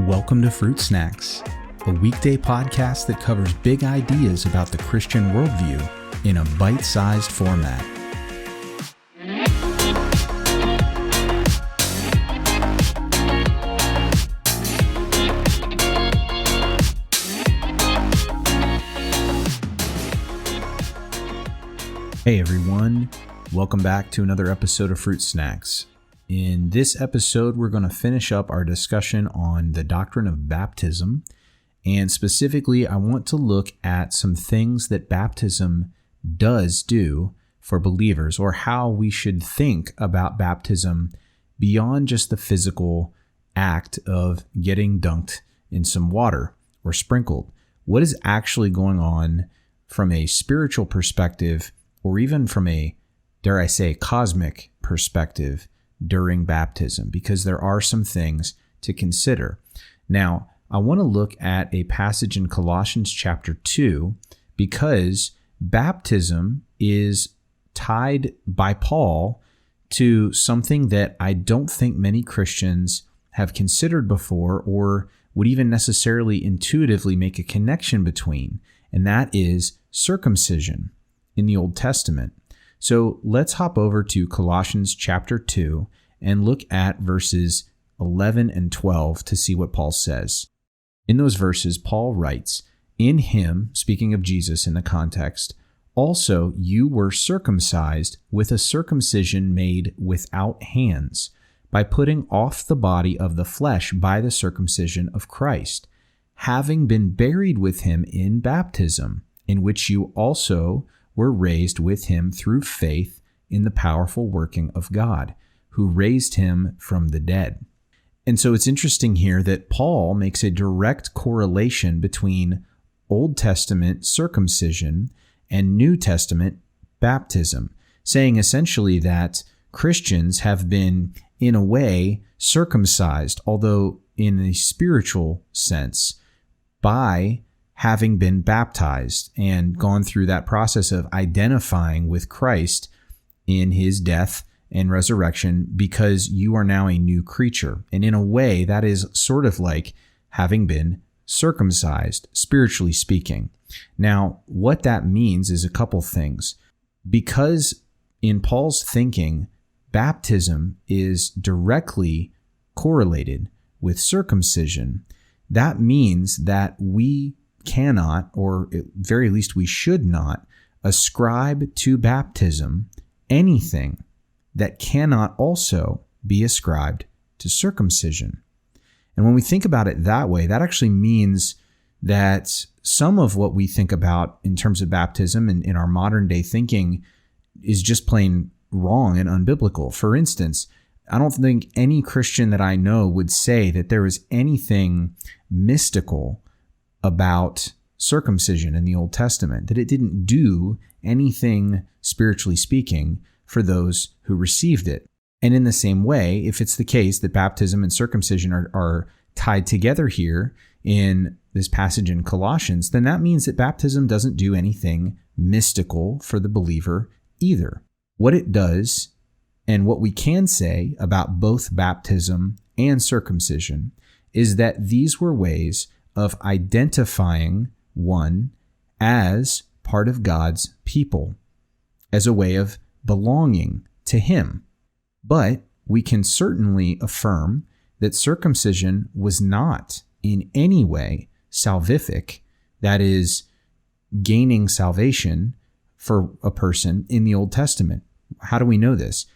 Welcome to Fruit Snacks, a weekday podcast that covers big ideas about the Christian worldview in a bite-sized format. Hey everyone, welcome back to another episode of Fruit Snacks. In this episode, we're going to finish up our discussion on the doctrine of baptism, and specifically, I want to look at some things that baptism does do for believers, or how we should think about baptism beyond just the physical act of getting dunked in some water or sprinkled. What is actually going on from a spiritual perspective, or even from a, dare I say, cosmic perspective during baptism, because there are some things to consider. Now, I want to look at a passage in Colossians chapter 2, because baptism is tied by Paul to something that I don't think many Christians have considered before, or would even necessarily intuitively make a connection between, and that is circumcision in the Old Testament. So let's hop over to Colossians chapter 2 and look at verses 11 and 12 to see what Paul says. In those verses, Paul writes, "In him," speaking of Jesus in the context, "also you were circumcised with a circumcision made without hands, by putting off the body of the flesh by the circumcision of Christ, having been buried with him in baptism, in which you also were raised with him through faith in the powerful working of God, who raised him from the dead." And so it's interesting here that Paul makes a direct correlation between Old Testament circumcision and New Testament baptism, saying essentially that Christians have been, in a way, circumcised, although in a spiritual sense, by having been baptized and gone through that process of identifying with Christ in his death and resurrection, because you are now a new creature. And in a way, that is sort of like having been circumcised, spiritually speaking. Now, what that means is a couple things. Because in Paul's thinking, baptism is directly correlated with circumcision, that means that we cannot, or at very least we should not, ascribe to baptism anything that cannot also be ascribed to circumcision. And when we think about it that way, that actually means that some of what we think about in terms of baptism and in our modern day thinking is just plain wrong and unbiblical. For instance, I don't think any Christian that I know would say that there is anything mystical about circumcision in the Old Testament, that it didn't do anything, spiritually speaking, for those who received it. And in the same way, if it's the case that baptism and circumcision are tied together here in this passage in Colossians, then that means that baptism doesn't do anything mystical for the believer either. What it does, and what we can say about both baptism and circumcision, is that these were ways of identifying one as part of God's people, as a way of belonging to him. But we can certainly affirm that circumcision was not in any way salvific, that is, gaining salvation for a person in the Old Testament. How do we know this?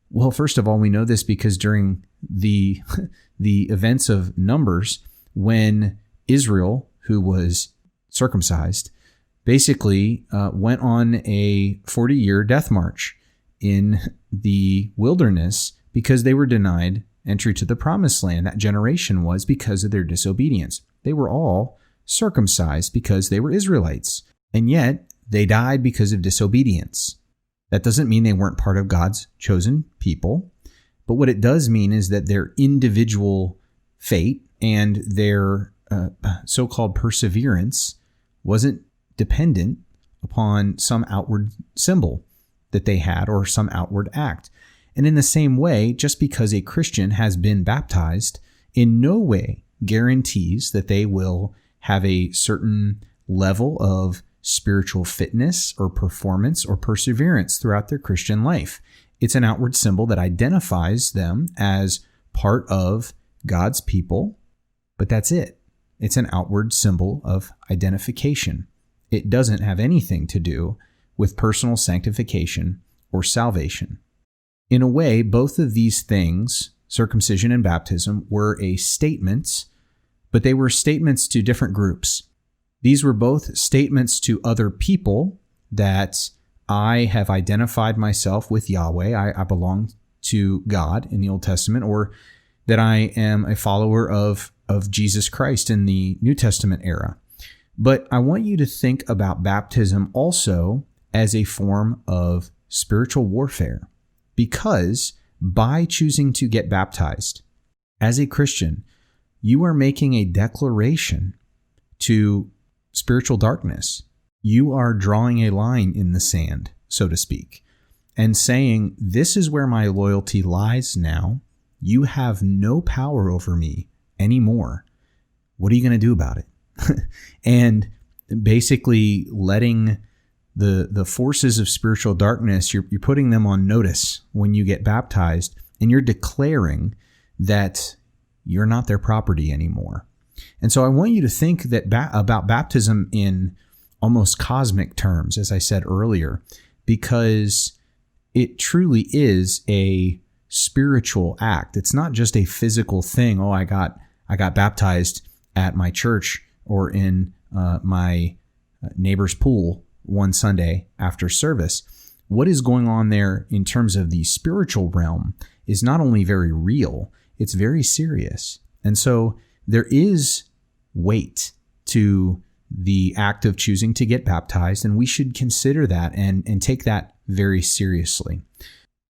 Well, first of all, we know this because during the events of Numbers, when Israel, who was circumcised, basically went on a 40-year death march in the wilderness because they were denied entry to the promised land. That generation was because of their disobedience. They were all circumcised because they were Israelites, and yet they died because of disobedience. That doesn't mean they weren't part of God's chosen people, but what it does mean is that their individual fate and their so-called perseverance wasn't dependent upon some outward symbol that they had or some outward act. And in the same way, just because a Christian has been baptized in no way guarantees that they will have a certain level of spiritual fitness or performance or perseverance throughout their Christian life. It's an outward symbol that identifies them as part of God's people, but that's it. It's an outward symbol of identification. It doesn't have anything to do with personal sanctification or salvation. In a way, both of these things, circumcision and baptism, were a statements, but they were statements to different groups. These were both statements to other people that I have identified myself with Yahweh. I belong to God in the Old Testament, or that I am a follower of Jesus Christ in the New Testament era. But I want you to think about baptism also as a form of spiritual warfare, because by choosing to get baptized as a Christian, you are making a declaration to spiritual darkness. You are drawing a line in the sand, so to speak, and saying, this is where my loyalty lies now. You have no power over me anymore. What are you going to do about it? And basically letting the forces of spiritual darkness, you're putting them on notice when you get baptized, and you're declaring that you're not their property anymore. And so I want you to think that about baptism in almost cosmic terms, as I said earlier, because it truly is a spiritual act. It's not just a physical thing. Oh, I got baptized at my church or in my neighbor's pool one Sunday after service. What is going on there in terms of the spiritual realm is not only very real, it's very serious. And so there is weight to the act of choosing to get baptized, and we should consider that and take that very seriously.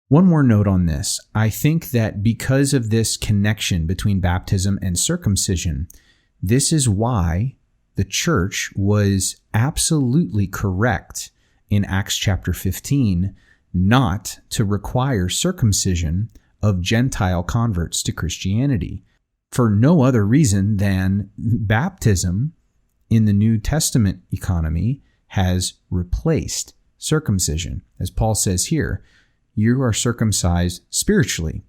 One more note on this. I think that because of this connection between baptism and circumcision, this is why the church was absolutely correct in Acts chapter 15 not to require circumcision of Gentile converts to Christianity, for no other reason than baptism in the New Testament economy has replaced circumcision. As Paul says here, you are circumcised spiritually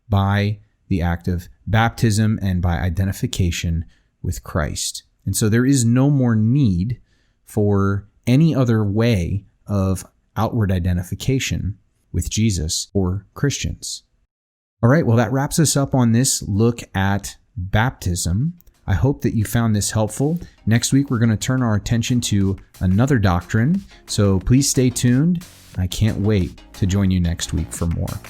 by the act of baptism and by identification with Christ. And so there is no more need for any other way of outward identification with Jesus or Christians. All right, well, that wraps us up on this look at baptism. I hope that you found this helpful. Next week, we're going to turn our attention to another doctrine, so please stay tuned. I can't wait to join you next week for more.